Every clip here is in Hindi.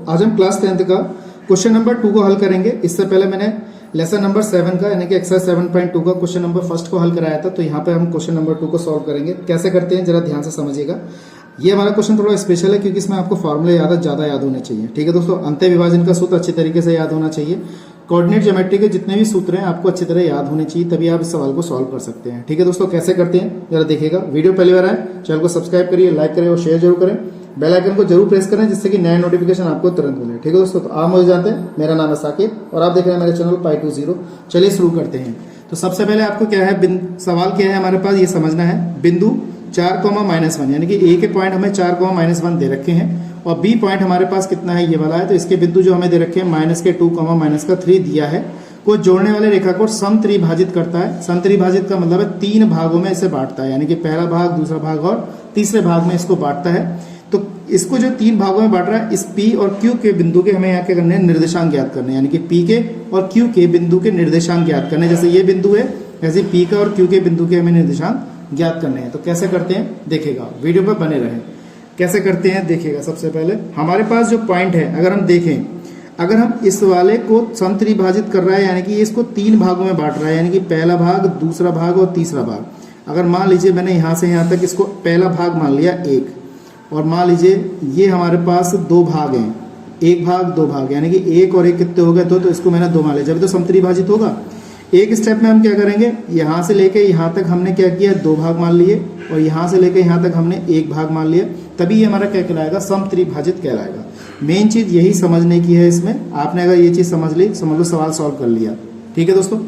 आज हम क्लास 10th का क्वेश्चन नंबर 2 को हल करेंगे। इससे पहले मैंने लेसन नंबर 7 का यानी कि एक्सरसाइज 7.2 का क्वेश्चन नंबर फर्स्ट को हल कराया था। तो यहाँ पे हम क्वेश्चन नंबर 2 को सॉल्व करेंगे। कैसे करते हैं जरा ध्यान से समझिएगा। ये हमारा क्वेश्चन थोड़ा स्पेशल है क्योंकि इसमें आपको फॉर्मूले ज़्यादा याद होने चाहिए। ठीक है दोस्तों, अंत्य विभाजन का सूत्र अच्छी तरीके से याद होना चाहिए। कोऑर्डिनेट ज्योमेट्री के जितने भी सूत्र हैं आपको अच्छी तरह याद होने चाहिए, तभी आप इस सवाल को सॉल्व कर सकते हैं। ठीक है दोस्तों, कैसे करते हैं जरा देखिएगा। वीडियो पहली बार आए चैनल को सब्सक्राइब करिए, लाइक करें और शेयर जरूर करें। बेल आइकन को जरूर प्रेस करें जिससे कि नया नोटिफिकेशन आपको तुरंत मिले। ठीक है दोस्तों, तो आप मुझे जानते हैं, मेरा नाम है साकिब और आप देख रहे हैं मेरे चैनल Pi20। चलिए शुरू करते हैं। तो सबसे पहले आपको क्या है, सवाल क्या है हमारे पास ये समझना है। बिंदु 4,-1 यानी कि ए के पॉइंट हमें 4,-1 दे रखे हैं और बी पॉइंट हमारे पास कितना है ये वाला है। तो इसके बिंदु जो हमें दे रखे हैं -2,-3 दिया है, को जोड़ने वाले रेखा को समत्रिभाजित करता है। समत्रिभाजित का मतलब है 3 भागों में इसे बांटता है, यानी कि पहला भाग, दूसरा भाग और तीसरे भाग में इसको बांटता है। तो इसको जो 3 भागों में बांट रहा है, इस P और Q के बिंदु के हमें यहाँ क्या करने हैं, निर्देशांक ज्ञात करने हैं। यानी कि P के और Q के बिंदु के निर्देशांक ज्ञात करने हैं। जैसे ये बिंदु है, ऐसे P का और Q के बिंदु के हमें निर्देशांक ज्ञात करने हैं। तो कैसे करते हैं देखिएगा, वीडियो पर बने रहें। कैसे करते हैं देखिएगा। सबसे पहले हमारे पास जो पॉइंट है, अगर हम देखें, अगर हम इस वाले को समत्रिभाजित कर रहा है यानी कि इसको 3 भागों में बांट रहा है, यानी कि पहला भाग, दूसरा भाग और तीसरा भाग। अगर मान लीजिए मैंने यहाँ से यहाँ तक इसको पहला भाग मान लिया 1, और मान लीजिए ये हमारे पास 2 भाग हैं, 1 भाग 2 भाग, यानी कि 1 और 1 कितने हो गए, तो इसको मैंने 2 मान लिया। जब तो समत्रिभाजित होगा, एक स्टेप में हम क्या करेंगे, यहाँ से लेके यहाँ तक हमने क्या किया, 2 भाग मान लिए और यहाँ से लेके यहाँ तक हमने 1 भाग मान लिया। तभी ये हमारा क्या कहलाएगा, समत्रिभाजित कहलाएगा। मेन चीज यही समझने की है इसमें। आपने अगर ये चीज समझ ली, समझ लो सवाल सॉल्व कर लिया। ठीक है दोस्तों,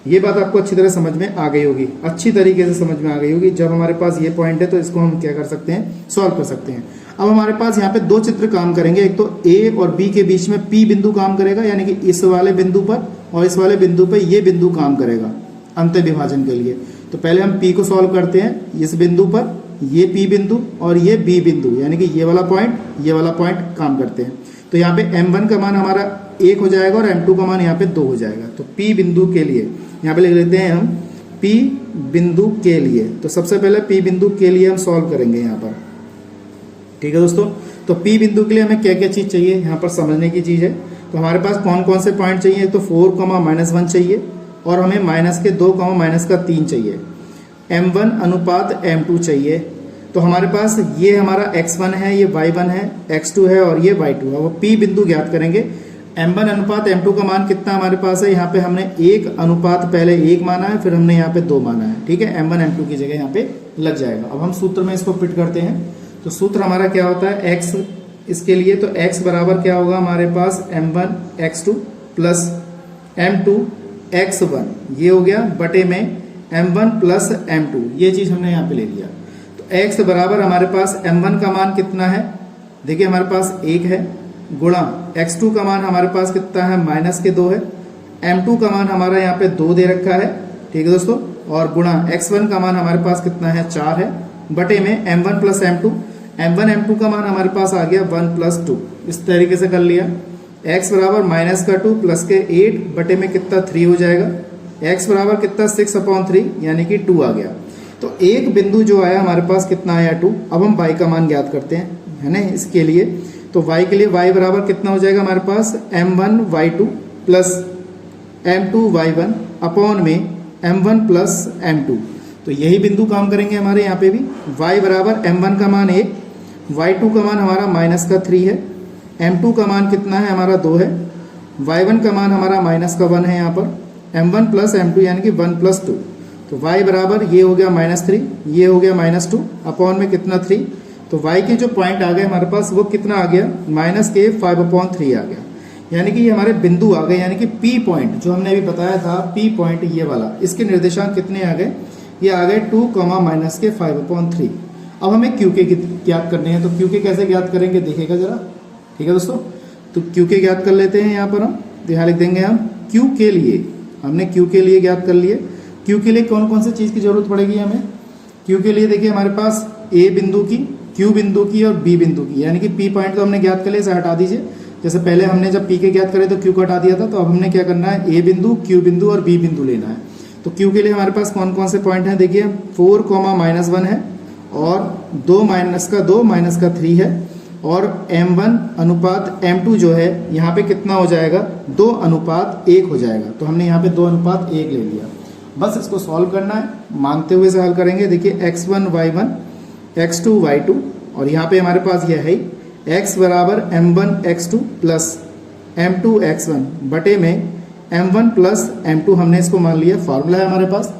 ये बात आपको अच्छी तरह समझ में आ गई होगी, अच्छी तरीके से समझ में आ गई होगी। जब हमारे पास ये पॉइंट है तो इसको हम क्या कर सकते हैं, सॉल्व कर सकते हैं। अब हमारे पास यहाँ पे 2 चित्र काम करेंगे। एक तो A और B के बीच में P बिंदु काम करेगा, यानी कि इस वाले बिंदु पर और इस वाले बिंदु पर ये बिंदु काम करेगा अंत्य विभाजन के लिए। तो पहले हम P को सॉल्व करते हैं। इस बिंदु पर ये P बिंदु और ये B बिंदु, यानी कि ये वाला पॉइंट काम करते हैं। तो यहाँ पे M1 का मान हमारा 1 हो जाएगा और M2 का मान यहाँ पे 2 हो जाएगा। तो P बिंदु के लिए यहाँ पे लिख लेते हैं हम P बिंदु के लिए। तो सबसे पहले P बिंदु के लिए हम सॉल्व करेंगे यहाँ पर। ठीक है दोस्तों, तो P बिंदु के लिए हमें क्या क्या चीज चाहिए यहाँ पर समझने की चीज है। तो हमारे पास कौन कौन से पॉइंट चाहिए, तो 4,-1 चाहिए और हमें -2,-3 चाहिए। M1 अनुपात M2 चाहिए। तो हमारे पास ये हमारा x1 है, ये y1 है, x2 है और ये y2 है। वो P बिंदु ज्ञात करेंगे। M1 अनुपात M2 का मान कितना हमारे पास है, यहाँ पे हमने 1 अनुपात पहले 1 माना है, फिर हमने यहाँ पे 2 माना है। ठीक है, M1 M2 की जगह यहाँ पे लग जाएगा। अब हम सूत्र में इसको फिट करते हैं। तो सूत्र हमारा क्या होता है, x इसके लिए, तो x बराबर क्या होगा हमारे पास, M1 x2 plus M2 x1, ये हो गया बटे में M1 प्लस M2, ये चीज हमने यहाँ पे ले लिया। तो x बराबर हमारे पास M1 का मान कितना है, देखिए हमारे पास 1 है, गुणा x2 का मान हमारे पास कितना है, -2 है। M2 का मान हमारा यहाँ पे 2 दे रखा है। ठीक है दोस्तों, और गुणा x1 का मान हमारे पास कितना है, 4 है, बटे में M1 plus M2। M1 M2 का मान हमारे पास आ गया 1 + 2। इस तरीके से कर लिया। x बराबर -2 प्लस के 8 बटे में कितना 3 हो जाएगा। x बराबर कितना 6/3 यानी कि 2 आ गया। तो एक बिंदु जो आया हमारे पास कितना आया, 2। अब हम y का मान ज्ञात करते हैं, है ना, इसके लिए। तो y के लिए y बराबर कितना हो जाएगा हमारे पास, M1 y2 plus M2 y1 upon में M1 प्लस M2। तो यही बिंदु काम करेंगे हमारे यहाँ पे भी। y बराबर M1 का मान 1, y2 का मान हमारा -3 है, M2 का मान कितना है हमारा 2 है, y1 का मान हमारा -1 है यहाँ पर, M1 प्लस M2 यानी कि 1 + 2। तो y बराबर ये हो गया -3, ये हो गया -2 अपॉन में कितना 3। तो y के जो पॉइंट आ गए हमारे पास वो कितना आ गया, -5/3 आ गया। यानी कि ये हमारे बिंदु आ गए, यानी कि P पॉइंट जो हमने अभी बताया था, P पॉइंट ये वाला, इसके निर्देशांक कितने आ गए, ये आ गए 2, -5/3। अब हमें Q के ज्ञात करने हैं। तो Q के कैसे ज्ञात करेंगे देखिएगा जरा। ठीक है दोस्तों, तो Q के ज्ञात कर लेते हैं यहाँ पर हम। तो यहाँ लिख देंगे हम Q के लिए, हमने Q के लिए ज्ञात कर लिए। Q के लिए कौन कौन सी चीज़ की जरूरत पड़ेगी हमें, Q के लिए देखिए हमारे पास A बिंदु की, Q बिंदु की और B बिंदु की, यानी कि P पॉइंट तो हमने ज्ञात कर लिया, इसे हटा दीजिए। जैसे पहले हमने जब P के ज्ञात करे तो Q को हटा दिया था, तो अब हमने क्या करना है, A बिंदु, Q बिंदु और B बिंदु लेना है। तो Q के लिए हमारे पास कौन कौन से पॉइंट हैं, देखिए 4, -1 है और 2 -2 -3 है और m1 अनुपात m2 जो है यहाँ पे कितना हो जाएगा, 2:1 हो जाएगा। तो हमने यहाँ पे 2:1 ले लिया। बस इसको सॉल्व करना है, मानते हुए से हल करेंगे। देखिए x1 y1 x2 y2 और यहाँ पे हमारे पास यह है x बराबर m1 x2 plus m2 x1 बटे में m1 प्लस m2 हमने इसको मान लिया। फॉर्मूला है हमारे पास,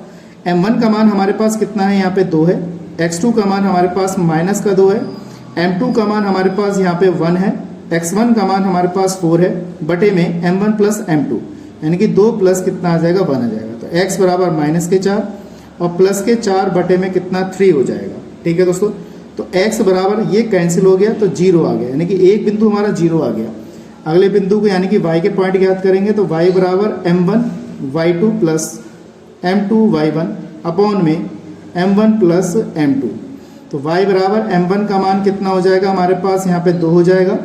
m1 का मान हमारे पास कितना है, यहाँ पे 2 है, x2 का मान हमारे पास माइनस का 2 है, m2 का मान हमारे पास यहाँ पे 1 है, x1 का मान हमारे पास 4 है बटे में m1 प्लस m2 यानी कि 2 प्लस कितना आ जाएगा, 1 आ जाएगा। तो x बराबर -4 और प्लस के 4 बटे में कितना 3 हो जाएगा। ठीक है दोस्तों, तो x बराबर ये कैंसिल हो गया तो 0 आ गया, यानी कि एक बिंदु हमारा 0 आ गया। अगले बिंदु को यानी कि y के पॉइंट ज्ञात करेंगे तो y बराबर m1 y2 plus m2 y1 upon में m1 प्लस m2। तो y बराबर m1 का मान कितना हो जाएगा हमारे पास, यहाँ पे 2 हो जाएगा,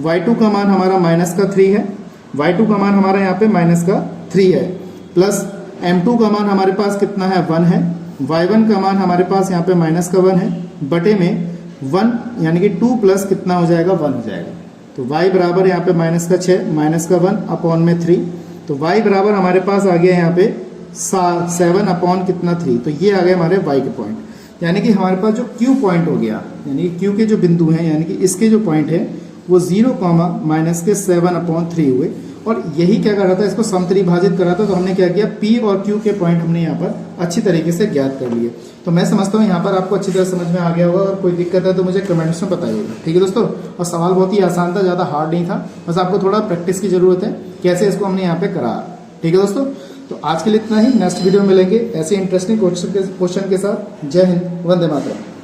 y2 का मान हमारा -3 है, y2 का मान हमारा यहाँ पे -3 है, प्लस m2 का मान हमारे पास कितना है, 1 है, y1 का मान हमारे पास यहाँ पे -1 है बटे में 1 यानी कि 2 प्लस कितना हो जाएगा, 1 हो जाएगा। तो y बराबर यहाँ पे -6 -1 अपॉन में 3। तो y बराबर हमारे पास आ गया यहाँ पे 7 अपॉन कितना 3। तो ये आ गए हमारे y के पॉइंट, यानी कि हमारे पास जो q पॉइंट हो गया, यानी कि q के जो बिंदु हैं यानी कि इसके जो पॉइंट है वो 0, -7/3 हुए। और यही क्या कर रहा था, इसको समत्रिभाजित कर रहा था। तो हमने क्या किया, p और q के पॉइंट हमने यहाँ पर अच्छी तरीके से ज्ञात कर लिए। तो मैं समझता हूँ यहाँ पर आपको अच्छी तरह समझ में आ गया होगा। और कोई दिक्कत है तो मुझे कमेंट्स में बताइएगा। ठीक है दोस्तों, और सवाल बहुत ही आसान था, ज़्यादा हार्ड नहीं था, बस आपको थोड़ा प्रैक्टिस की जरूरत है कैसे इसको हमने यहाँ पे करा। ठीक है दोस्तों, तो आज के लिए इतना ही। नेक्स्ट वीडियो में मिलेंगे ऐसे इंटरेस्टिंग क्वेश्चन के साथ। जय हिंद, वंदे मातरम।